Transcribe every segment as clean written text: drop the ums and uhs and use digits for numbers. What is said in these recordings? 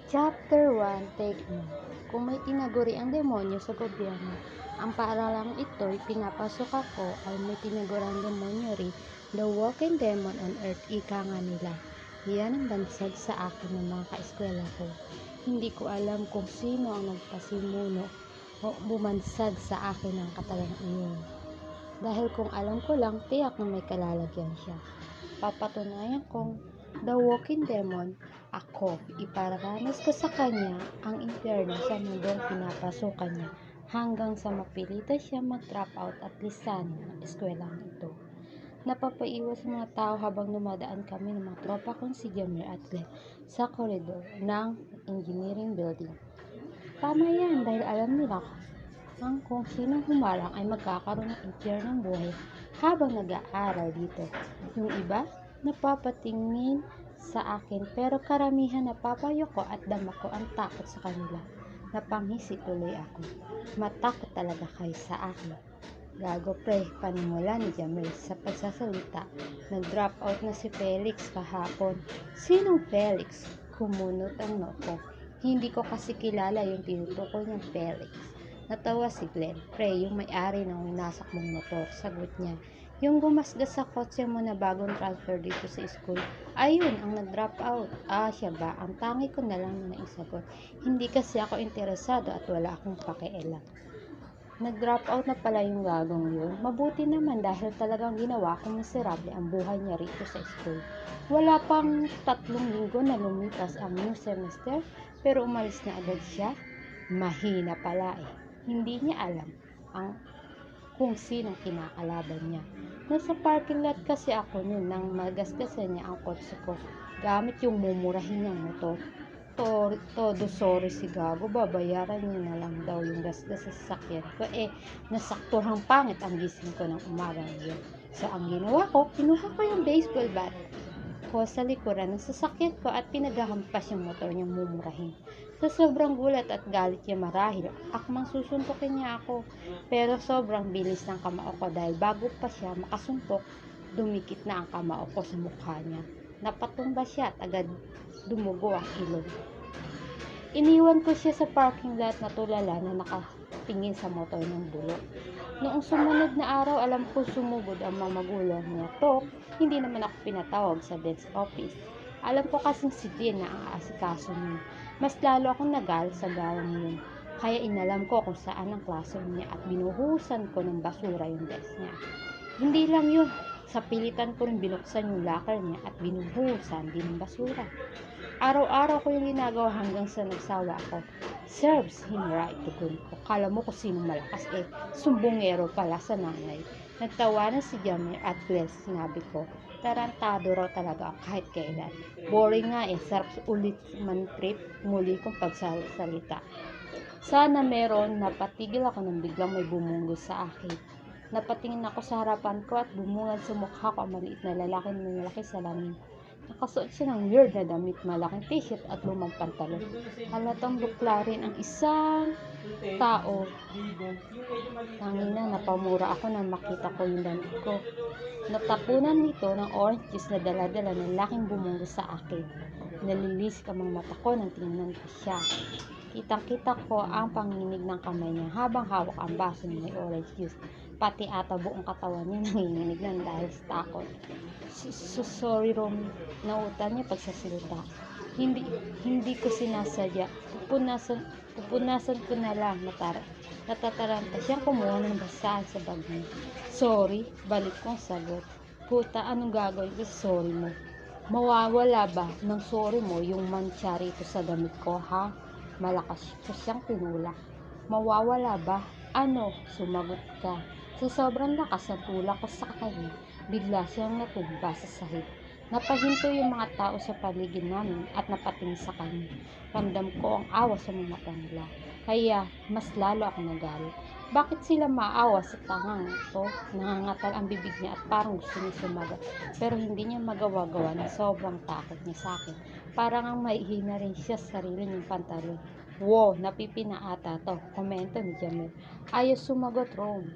Chapter 1, Take Note. Kung may tinaguri ang demonyo sa gobyerno, ang paaralang ito'y pinapasok ako ay may tinagurang demonyo rin, the walking demon on earth, ika nga nila. Yan ang bansag sa akin ng mga kaeskwela ko. Hindi ko alam kung sino ang nagpasimuno o bumansag sa akin ng katagang iyon. Dahil kung alam ko lang, tiyak na may kalalagyan siya. Papatunayan kong the walking demon ako, ipararanas ko sa kanya ang impyerno sa mundong pinapasukan niya hanggang sa mapilitan siya mag-drop out at lisanin ang eskwelahan ito. Napapaiwas sa mga tao habang dumadaan kami ng mga tropa kong si Jamir at Glenn sa koridor ng engineering building. Tama yan dahil alam nila kung sinong humarang ay magkakaroon ng impyernong buhay habang nag-aaral dito. Yung iba, napapatingin sa akin pero karamihan napapayoko at dama ko ang takot sa kanila. Napanghisi tuloy ako. Matakot talaga kayo sa akin. Gago pre, panimula ni Jamil sa pagsasalita. Nag-drop out na si Felix kahapon. Sinong Felix? Kumunot ang noo ko. Hindi ko kasi kilala yung tinutukoy niyang Felix. Natawa si Glenn. Pre, yung may-ari ng winasak mong motor. Sagot niya. Yung gumasgas sa kotse mo na bagong transfer dito sa school. Ayun, ang nag-drop out. Siya ba? Ang tangi ko na lang na naisagot. Hindi kasi ako interesado at wala akong pakialam. Nag-drop out na pala yung gagong yun. Mabuti naman dahil talagang ginawa kong miserable ang buhay niya rito sa school. Wala pang 3 linggo na lumipas ang new semester pero umalis na agad siya. Mahina pala eh. Hindi niya alam kung sinong kinakalaban niya. Nasa parking lot kasi ako noon nang magasgasan niya ang kotse ko gamit yung mumurahin niyang motor. Todo sorry si Gago, babayaran niya na lang daw yung gasgas sa sasakyan ko. Nasaktuhang pangit ang gising ko ng umaga yun. So ang ginawa ko, kinuha ko yung baseball bat ko sa likuran ng sasakyan ko at pinagahampas yung motor niyang mumurahin. Sa sobrang gulat at galit niya marahil, akmang susuntukin niya ako. Pero sobrang bilis ng kamao ko dahil bago pa siya makasuntok, dumikit na ang kamao ko sa mukha niya. Napatumba siya at agad dumugo ang ilong. Iniwan ko siya sa parking lot na tulala na nakatingin sa motor ng bulok. Noong sumunod na araw, alam ko sumugod ang mga magulang niya. Hindi naman ako pinatawag sa dean's office. Alam ko kasing si Dean na ang aasikaso niya. Mas lalo akong nagal sa gawang yun. Kaya inalam ko kung saan ang classroom niya at binuhusan ko ng basura yung desk niya. Hindi lang yun. Sa pilitan ko rin binuksan yung locker niya at binuhusan din ng basura. Araw-araw ko yung ginagawa hanggang sa nagsawa ako. Serves him right, tugon ko. Kala mo kung sinong malakas sumbongero pala sa nanay. Nagtawanan si Jamir at Glenn, sinabi ko. Tarantado raw talaga ako kahit kailan. Boring nga sarap ulit man trip muli kong pagsasalita. Sana meron, napatigil ako nang biglang may bumunggo sa akin. Napatingin ako sa harapan ko at bumungad sa mukha ko ang maliit na lalaki sa lamin. Nakasuot siya ng weird na damit, malaking t-shirt at lumang pantalon. Halatang bukla rin ang isang tao. Tangina, napamura ako nang makita ko yung damit ko. Natapunan nito ng orange juice na dala-dala ng laking bumunggo sa akin. Nalilisik ang mga mata ko nang tingnan ko siya. Kitang-kita ko ang panginig ng kamay niya habang hawak ang baso ng may orange juice. Pati ata buong katawan niya nanginginig ng dahil sa takot. Sorry Romy, nautan niya pagsasalita. Hindi ko sinasadya. Pupunasan ko na lang. Natataranta siyang kumuha ng basaan sa bag niya. Sorry, balik kong sagot. Puta, anong gagawin ko sa sorry mo? Mawawala ba ng sorry mo yung mantsa rito sa damit ko, ha? Malakas ko siyang tinulak. Mawawala ba? Ano? Sumagot ka. Sa sobrang lakas ng tulak ko sa kanya, bigla siyang natumba sa sahig. Napahinto yung mga tao sa paligid namin at napatingin sa kanya. Ramdam ko ang awa sa mga mata nila. Kaya mas lalo ako nagalit. Bakit sila maawa sa tangang ito? Nangangatal ang bibig niya at parang gusto niya sumagot. Pero hindi niya magawa-gawa ng sobrang takot niya sa akin. Parang ang maihina rin siya sa sarili niyang pantalon. Wow, napipina ata to. Komento ni Jamil. Ayos sumagot, Rome.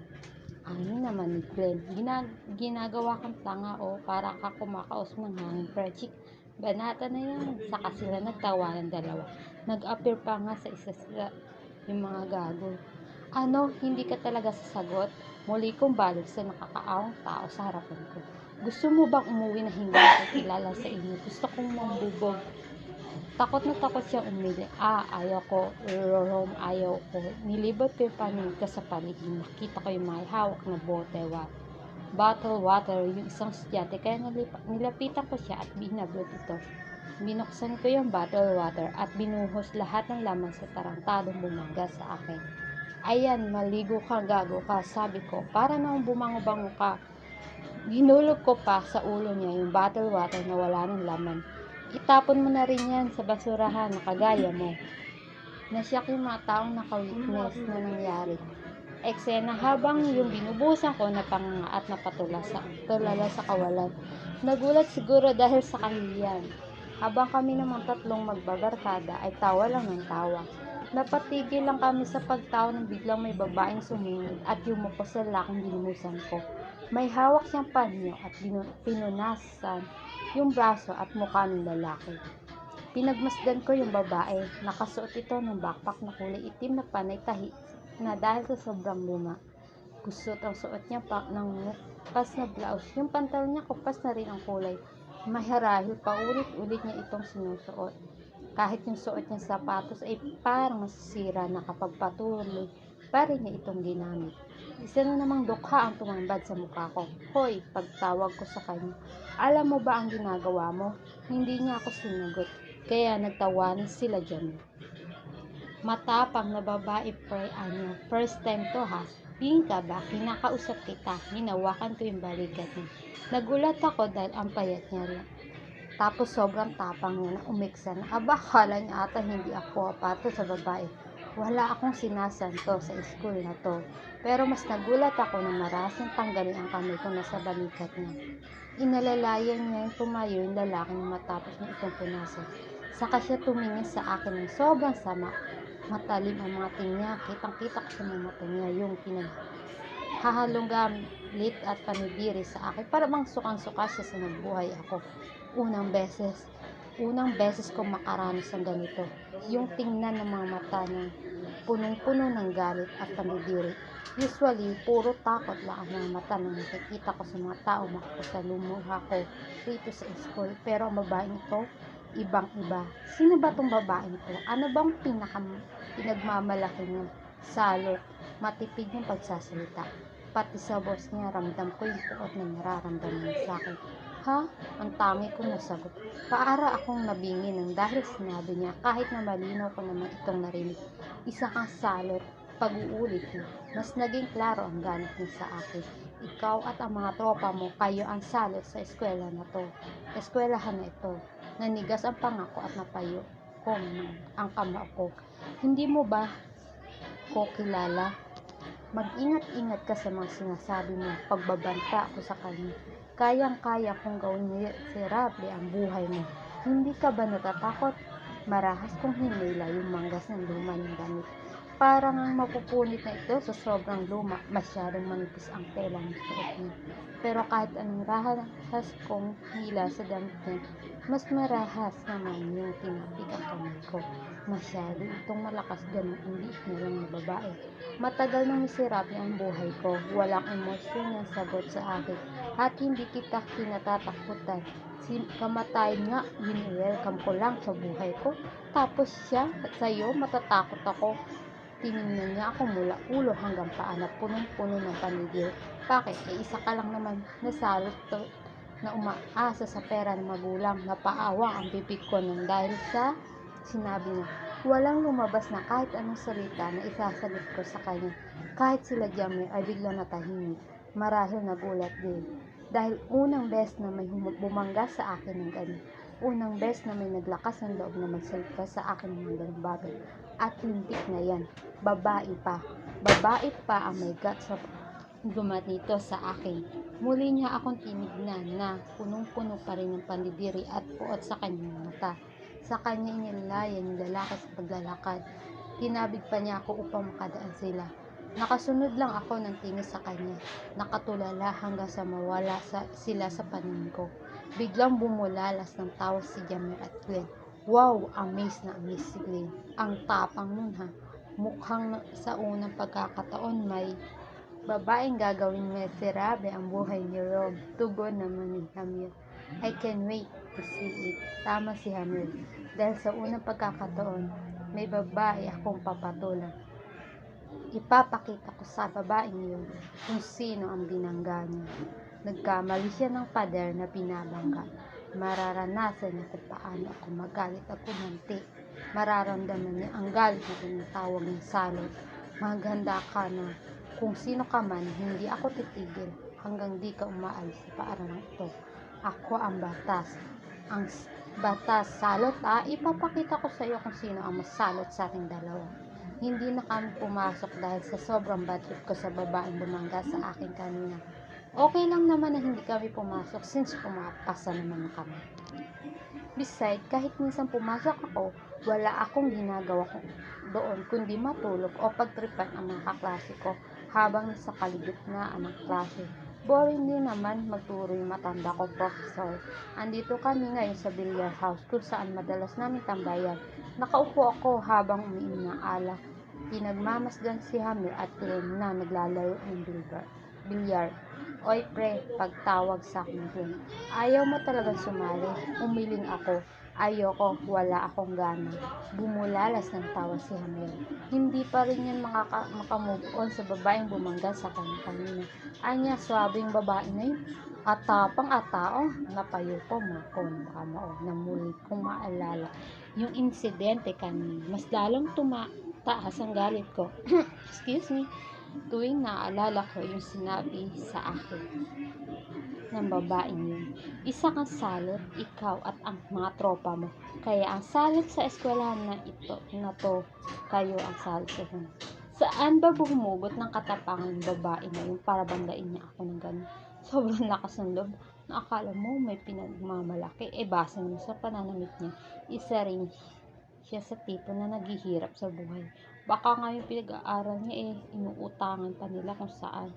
Ano naman ni Glenn? Ginagawa kang tanga para ka kumakaos ng hangin, Fredchick. Banata na yan. Saka sila nagtawa ng dalawa. Nag-appear pa nga sa isa sila yung mga gago. Ano, hindi ka talaga sasagot? Muli kong balik sa nakakaawang tao sa harapan ko. Gusto mo bang umuwi na hindi nakikilala sa inyo? Gusto kong mambubog. Takot na takot siyang umili. Ayaw ko. Ayaw ko. Nilibot ko yung paningin ko sa paligid. Nakita ko yung may hawak na bottle water, yung isang estudyante. Kaya nilapitan ko siya at binablot ito. Binuksan ko yung bottle water at binuhos lahat ng laman sa tarantadong bumangga sa akin. Ayan, maligo ka, gago ka, sabi ko. Para nang bumango-bango ka. Hinulog ko pa sa ulo niya yung bottle water na wala ng laman. Itapon mo na rin yan sa basurahan na kagaya mo. Nasyak yung mga taong naka-witness na nangyari. Eksena habang yung binubusan ko na panganga at tulala sa kawalan. Nagulat siguro dahil sa kahihiyan. Habang kami namang tatlong magbabarkada ay tawa lang ng tawa. Napatigil lang kami sa pagtawa nang biglang may babaeng sumingid at yumuko sa laking binumusan ko. May hawak siyang panyo at pinunasan yung braso at mukha ng lalaki. Pinagmasdan ko yung babae. Nakasuot ito ng backpack na kulay itim na panay tahi na dahil sa sobrang luma. Kusot ang suot niya ng kupas na blouse. Yung pantalon niya kupas na rin ang kulay. Maharahil paulit-ulit niya itong sinusuot. Kahit yung suot niyang sapatos ay parang masisira na kapag patuloy pa rin niya itong ginamit. Isa na namang dukha ang tumambad sa mukha ko. Hoy, pagtawag ko sa kanya. Alam mo ba ang ginagawa mo? Hindi niya ako sinagot. Kaya nagtawanan sila dyan. Matapang na babae anya. First time to ha. Bing ka ba? Kinakausap kita. Hinawakan ko yung balikat niya. Nagulat ako dahil ang payat niya lang. Tapos sobrang tapang niya na umiksa na. Kala niya ata hindi ako apato sa babae. Wala akong sinasanto sa school na to. Pero mas nagulat ako na marasang tanggalin ang kamay ko na sa balikat niya. Inalalayan niya yung tumayo yung lalaki na matapos niya itong punasan. Saka siya tumingin sa akin ng sobrang sama. Matalim ang mga tingin. Kitang-kita ko sa mga mata niya yung hahalong galit at panibiri sa akin. Para bang sukang-suka siya sa nabuhay ako. Unang beses ko makaranas ng ganito. Yung tingnan ng mga mata ng punong-puno ng galit at panibiri. Usually, puro takot lang ang mga mata na nakikita ko sa mga tao makapasalumuha ko rito sa school. Pero ang babaeng ito, ibang-iba. Sino ba tong babaeng to? Ano bang pinagmamalaki niya? Salot, matipid yung pagsasalita. Pati sa boss niya, ramdam ko yung puot na nararamdaman niya sa akin. Ha? Ang tangi kong nasagot. Paara akong nabingi ng dahil sinabi niya kahit na malinaw ko naman itong narinig. Isa kang salot. Pag-uulit niya. Mas naging klaro ang galit niya sa akin. Ikaw at ang mga tropa mo, kayo ang salot sa eskwela na to. Eskwelahan na ito. Nanigas ang pangako at napayo ko ang kamao ko. Hindi mo ba ko kilala? Mag-ingat-ingat ka sa mga sinasabi mo. Pagbabanta ako sa kanya. Kayang-kaya kong gawin miserable ang buhay mo. Hindi ka ba natatakot? Marahas kong hinila yung manggas ng luma ng damit. Parang ang mapupunit na ito sa sobrang luma, masyadong manipis ang tela ng suot niya. Pero kahit anong rahas kong hila sa damit niya, mas marahas naman yung tinapik ang kamay ko. Masyado itong malakas ganun ang liit na lang na babae. Matagal nang miserable ang buhay ko, walang emosyon yung sagot sa akin, at hindi kita kinatatakutan. Kamatayin nga, wini-welcome ko lang sa buhay ko. Tapos siya, at sa'yo, matatakot ako. Tinignan niya ako mula ulo hanggang paa na punong-puno ng panigil. Bakit? Isa ka lang naman nasalot to na umaasa sa pera ng magulang. Napaawa ang bibig ko nang dahil sa sinabi niya. Walang lumabas na kahit anong salita na isasagot ko sa kanya. Kahit sila Jammer ay bigla natahimik. Marahil nagulat din. Dahil unang beses na may bumangga sa akin ng ganyan. Unang beses na may naglakas ng loob na magsalita sa akin ng mga ganung bagay. At lintik na yan. Babae pa ang may guts sa gumanito sa akin. Muli niya akong tinignan na punong-puno pa rin ng pandidiri at puot sa kanyang mata. Sa kanya inilayan yung lalaki sa paglalakad. Tinabig pa niya ako upang makadaan sila. Nakasunod lang ako ng tingin sa kanya. Nakatulala hanggang sa mawala sila sa paningin ko. Biglang bumulalas ng tawa si Jamir at Glenn. Wow! Amazed na amazed si Glenn. Ang tapang nun ha. Mukhang sa unang pagkakataon may babaeng gagawing miserable ang buhay ni Rob. Tugon naman ni Hamir. I can wait to see it. Tama si Hamir. Dahil sa unang pagkakataon, may babae akong papatulan. Ipapakita ko sa babaeng yun kung sino ang binangga niya. Nagkamali siya ng pader na binabangga. Mararanasan niya kung paano ako magalit at kumanti. Mararamdaman niya ang galit na tinatawag ng salot. Maghanda ka na. Kung sino ka man, hindi ako titigil hanggang di ka umaalis sa paaralang ito. Ako ang batas. Ang batas, salot ipapakita ko sa iyo kung sino ang masalot sa ating dalawa. Hindi na kami pumasok dahil sa sobrang bad trip ko sa babaeng bumangga sa akin kanina. Okay lang naman na hindi kami pumasok since pumapasa naman kami. Besides, kahit minsan pumasok ako, wala akong ginagawa doon kundi matulog o pagtripan ang mga kaklase ko habang nasa kalagitnaan ng klase. Boring din naman magturo yung matanda ko, professor. Andito kami ngayon sa billiard house kung saan madalas namin tambayan. Nakaupo ako habang umiinom ng alak. Pinagmamasdan si Hamir at Glenn na naglalaro ng bilyar. Oy pre, pagtawag sa akin Glenn. Ayaw mo talagang sumali? Umiling ako. Ayoko, wala akong gana. Bumulalas ng tawa si Hamir. Hindi pa rin yan makamove on sa babaeng bumangga sa kanya kanina. Anya, swabing babae na yun. Atapang atao, napayo ko mga baka na muli kong maalala yung insidente kanina. Mas lalong taas ang galit ko. Excuse me. Tuwing naaalala ko yung sinabi sa akin ng babaeng yun. Isa kang salot, ikaw at ang mga tropa mo. Kaya ang salot sa eskwelahan na to, kayo ang salot sa yun. Saan ba bumugot ng katapangan ng babae na yun para banggain niya ako ng gano'n? Sobrang lakas ng loob. Na akala mo may pinagmamalaki. Base mo sa pananamit niya. Isa rin siya sa tipo na naghihirap sa buhay. Baka nga yung pinag-aaral niya inuutangan pa nila kung saan.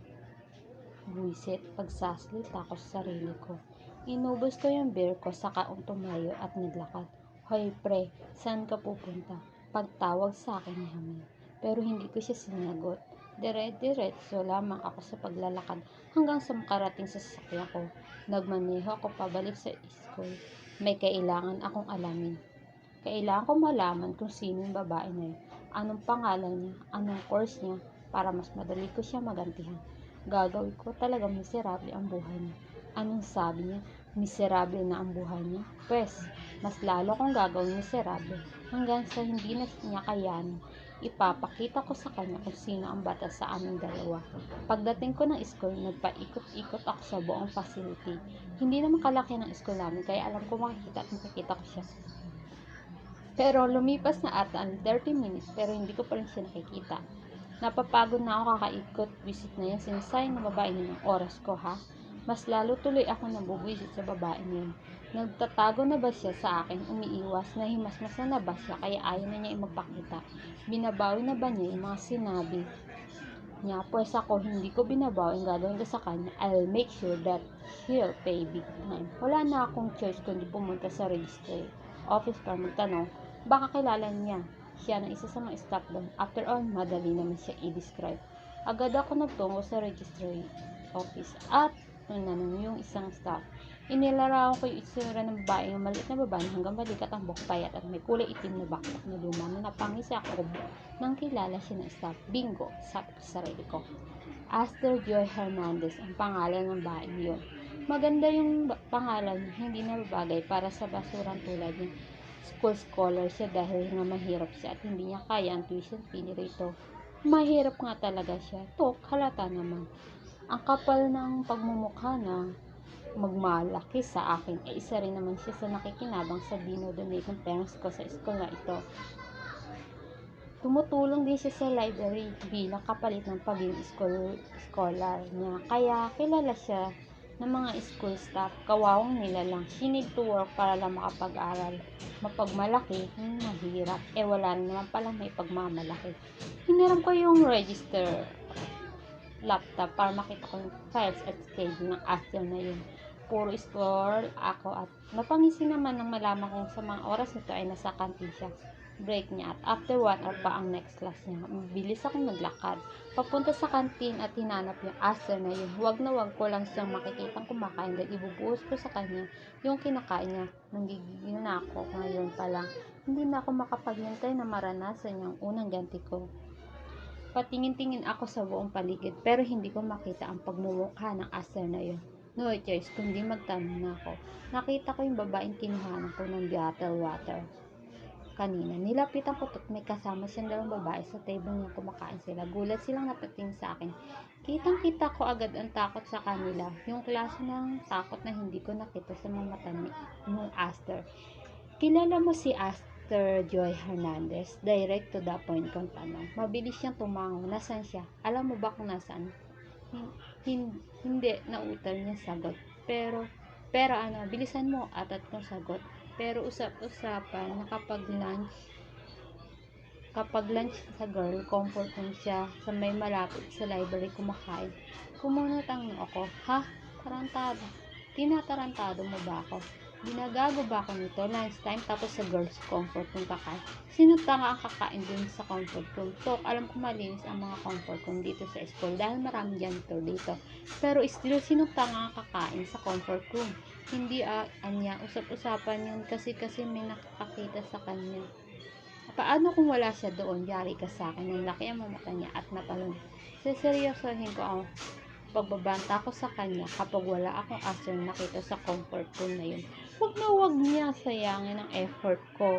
Buisit, pagsasalita ko sa sarili ko. Inubos ko yung beer ko saka tumayo at naglakad. Hoy pre, saan ka pupunta? Pagtawag sa akin ni Hamil. Pero hindi ko siya sinagot. Dire-diretso lamang ako sa paglalakad hanggang sa makarating sa sasakyan ko. Nagmaneho ako pabalik sa school. May kailangan akong alamin. Kailangan ko malaman kung sino yung babae na yun. Anong pangalan niya, anong course niya, para mas madali ko siya magantihan. Gagawin ko talagang miserable ang buhay niya. Anong sabi niya? Miserable na ang buhay niya? Pwes, mas lalo kong gagawin miserable hanggang sa hindi na niya kayanin. Ipapakita ko sa kanya kung sino ang batas sa aming dalawa. Pagdating ko ng school, nagpaikot-ikot ako sa buong facility. Hindi naman kalaki ng school namin, kaya alam ko makikita ko siya. Pero lumipas na ata ang 30 minutes pero hindi ko pa rin siya nakikita. Napapagod na ako kakaikot. Visit na yan. Sinasayang na babae niya ng oras ko ha. Mas lalo tuloy ako nabubwisit sa babae niya. Nagtatago na ba siya sa akin? Umiiwas? Nahimasmasan na ba siya? Kaya ayaw na niya magpakita? Binabawi na ba niya yung mga sinabi niya? Pues ako hindi ko binabawi. Ang gagawin ko sa kanya, I'll make sure that he'll pay big time. Wala na akong choice kundi pumunta sa registry office para magtanong. Baka kilala niya siya ng isa sa mga staff doon. After all, madali naman siya i-describe. Agad ako nagtungo sa registry office at tinanong yung isang staff. Inilarawan ko yung itsura ng babae, yung maliit na babae hanggang balikat ang buhok payat at may kulay itim na backpack na luma na napangisi ako nang kilala siya ng staff. Bingo, sabi ko sa sarili ko. Aster Joy Hernandez ang pangalan ng babae yun. Maganda yung pangalan, hindi na babagay para sa basurang tulad niya. School scholar siya dahil nga mahirap siya at hindi niya kaya ang tuition fee rito. Mahirap nga talaga siya. Tok, halata naman. Ang kapal ng pagmumukha na magmalaki sa akin. Isa rin naman siya sa nakikinabang sa dinodonate ng parents ko sa school na ito. Tumutulong din siya sa library bilang kapalit ng pagiging scholar niya. Kaya kilala siya ng mga school staff. Kawawang nila lang. She need to work para lang makapag-aral. Mapagmalaki, mahirap. Wala naman palang may pagmamalaki. Hiniram ko yung register laptop para makita ko yung files at schedule ng Aster na yun. puro explore ako at napangisi naman nang malaman kong sa mga oras nito ay nasa kantin siya. Break niya at after 1 hour pa ang next class niya. Bilis akong naglakad. Papunta sa kantin at hinanap yung aster na yun. Huwag na huwag ko lang siyang makikitang kumakain dahil ibubuhos ko sa kanya yung kinakain niya. Nanggigigil na ako ngayon pa lang. Hindi na ako makapaghintay na maranasan yung unang ganti ko. Patingin-tingin ako sa buong paligid pero hindi ko makita ang pagmumukha ng aster na yun. No choice kundi magtanong na ako. Nakita ko yung babaeng kinuhanan ko ng bottled water kanina. Nilapitan ko at may kasama siyang dalawang babae sa table niya kumakain sila. Gulat silang napatingin sa akin. Kitang-kita ko agad ang takot sa kanila. Yung klase ng takot na hindi ko nakita sa mga mata ng Aster. Kilala mo si Aster Joy Hernandez? Direct to the point kong tanong. Mabilis siyang tumango. Nasaan siya? Alam mo ba kung nasaan? Hindi, nautal niya sagot. Pero ano, bilisan mo atat kong sagot. Pero usap-usapan na kapag lunch sa girl, comfort room siya sa may malapit sa library kumakain. Kumunot ang noo ko. Ha? Tarantado. Tinatarantado mo ba ako? Ginagago ba ako nito? Lunchtime tapos sa girls comfort room kakain. Sino tanga ang kakain dun sa comfort room? Tok, alam ko malinis ang mga comfort room dito sa school dahil marami janitor dito. Pero still, sino tanga ang kakain sa comfort room? Hindi anya, usap-usapan yun kasi may nakakakita sa kanya. Paano kung wala siya doon? Yari ka sa akin. Ang laki ang mata niya at natalon. Seseryosohin ko ang pagbabanta ko sa kanya kapag wala akong aster nakita sa comfort room na yun. Huwag niya sayangin ang effort ko.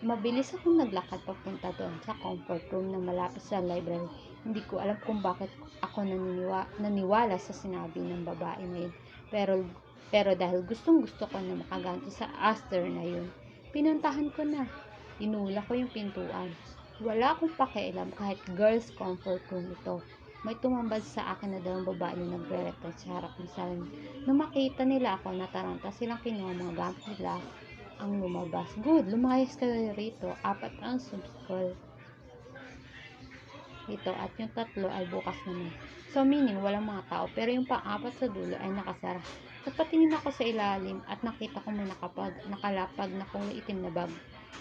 Mabilis akong naglakad papunta doon sa comfort room na malapit sa library. Hindi ko alam kung bakit ako naniwala sa sinabi ng babae na yun. Pero dahil gustong gusto ko na makaganti sa aster na yun, pinuntahan ko na. Inula ko yung pintuan. Wala akong pakialam kahit girls comfort room ito. May tumambad sa akin na dalawang babae na nagre-rectal sa harap ng salamin. Nung makita nila ako, nataranta silang kinuha mga gamit nila ang lumabas. Good, lumayas kayo rito. 4 ang subschool ito at yung 3 ay bukas naman. So meaning walang mga tao pero yung pang-4 sa dulo ay nakasara. Napatingin ako sa ilalim at nakita ko may nakalapag na kulay itim na bag.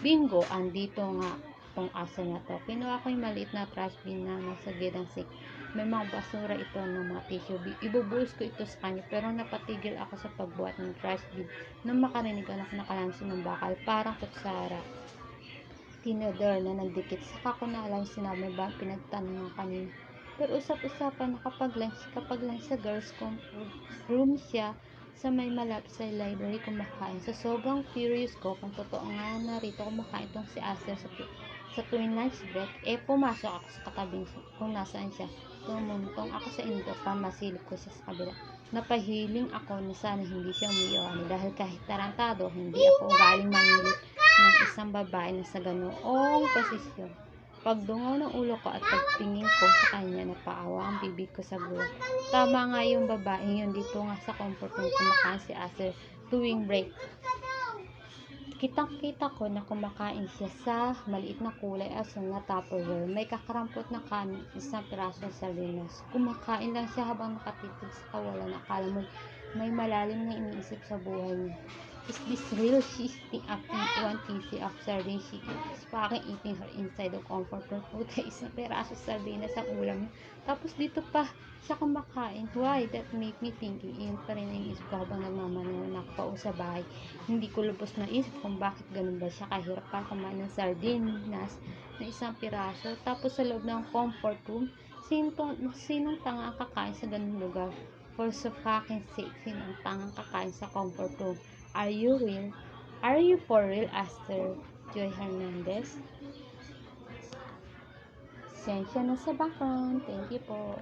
Bingo, andito nga tong asa na to. Kinuha ko yung maliit na trash bin na nasa gilid sink. May mga basura ito ng mga tissue. Ibubuhos ko ito sa kanya pero napatigil ako sa pagbuhat ng trash bin nang makarinig ako nakalansi ng bakal parang kutsara. Tinodor na nagdikit. Saka ko na alam sinabi ba pinagtanong kanina. Pero usap-usapan na kapag lang sa girls room siya sa may malapit sa library kumakain. Sa sobrang curious ko kung totoo nga narito kumakain itong si Aster sa tuwing lunch break, pumasok ako sa katabing kung nasaan siya. Tumuntong ako sa indo pa masilip ko siya sa kabila. Napahiling ako na sana hindi siya umiiwan dahil kahit tarantado, hindi ako galing mangilit ng isang babae na sa ganoong posisyon. Pagdungaw ng ulo ko at pagtingin ko sa kanya, napaawa ang bibig ko sa gulo. Tama nga yung babae yun dito nga sa comfort room kumakain si Aster tuwing break. Kitang-kita ko na kumakain siya sa maliit na kulay asul na Tupperware. May kakarampot na kanin, isang pirasong sardinas. Kumakain lang siya habang nakatitig sa kawalan. Akala mo may malalim na iniisip sa buhay niya. Is this real? She's eating one piece of sardine. She is fucking eating her inside of comfort room. Puta, isang piraso sardinas ang ulam niya. Tapos dito pa siya kumakain. Why? That make me thinking. Iyon pa rin ang isip ko habang nagmamanunak pa sa bahay. Hindi ko lubos na isip kung bakit ganun ba siya kahirap pa kumain ng sardinas na isang piraso. Tapos sa loob ng comfort room, sinong tanga ang kakain sa ganung lugar? For so fucking sake, sinong tangang kakain sa comfort room? Are you real? Are you for real, Aster Joy Hernandez? Sensya na sa background. Thank you po.